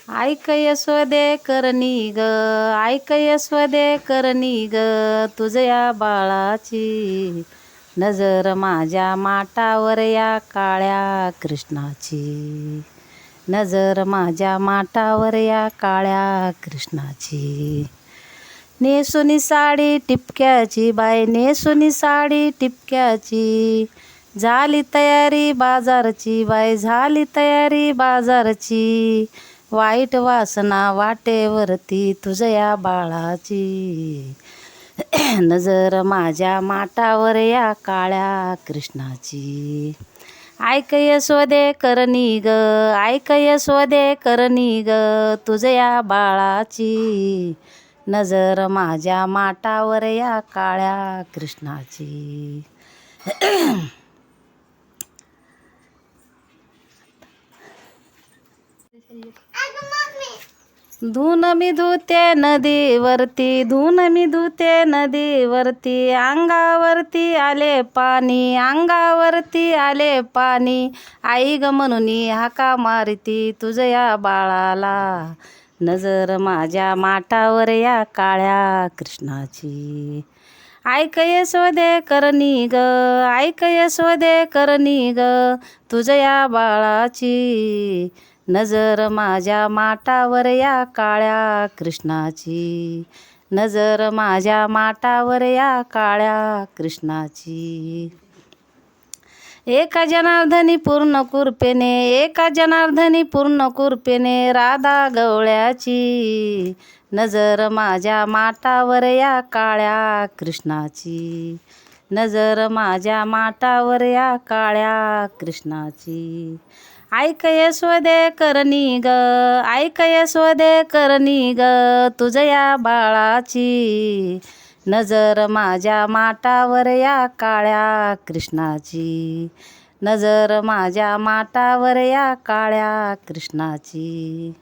ऐक यशोदे करणी ग, ऐक यशोदे करणी ग, तुझ्या बाळाची नजर माझ्या माटावर या काळ्या कृष्णाची, नजर माझ्या माटावर या काळ्या कृष्णाची. नेसुनी साडी टिपक्याची बाई, नेसुनी साडी टिपक्याची, झाली तयारी बाजारची बाई, झाली तयारी बाजारची. वाईट वासना वाटेवरती तुझ्या बाळाची, नजर माझ्या माटावर या काळ्या कृष्णाची. ऐक यशोदे करणी ग, ऐक यशोदे करणी ग, तुझ्या बाळाची नजर माझ्या माटावर या काळ्या कृष्णाची. धून मी धुते नदीवरती, धून मी धुते नदीवरती, अंगावरती आले पाणी, अंगावरती आले पाणी. आई ग म्हणून हाका मारती तुझ्या बाळाला, नजर माझ्या माटावर या काळ्या कृष्णाची. ऐक यशोदे करणी ग, ऐक यशोदे करणी ग, तुझ्या बाळाची नजर माझ्या माटावर या काळ्या कृष्णाची, नजर माझ्या माटावर या काळ्या कृष्णाची. एका जनार्दनी पूर्ण कृपेने, एका जनार्दनी पूर्ण कृपेने, राधा गवळ्याची नजर माझ्या माटावर या काळ्या कृष्णाची, नजर माझ्या माटावर या काळ्या कृष्णाची. ऐक यशोदे करणी ग, ऐक यशोदे करणी ग, तुझ्या बाळाची नजर माझ्या माटावर या काळ्या कृष्णाची, नजर माझ्या माटावर या काळ्या कृष्णाची.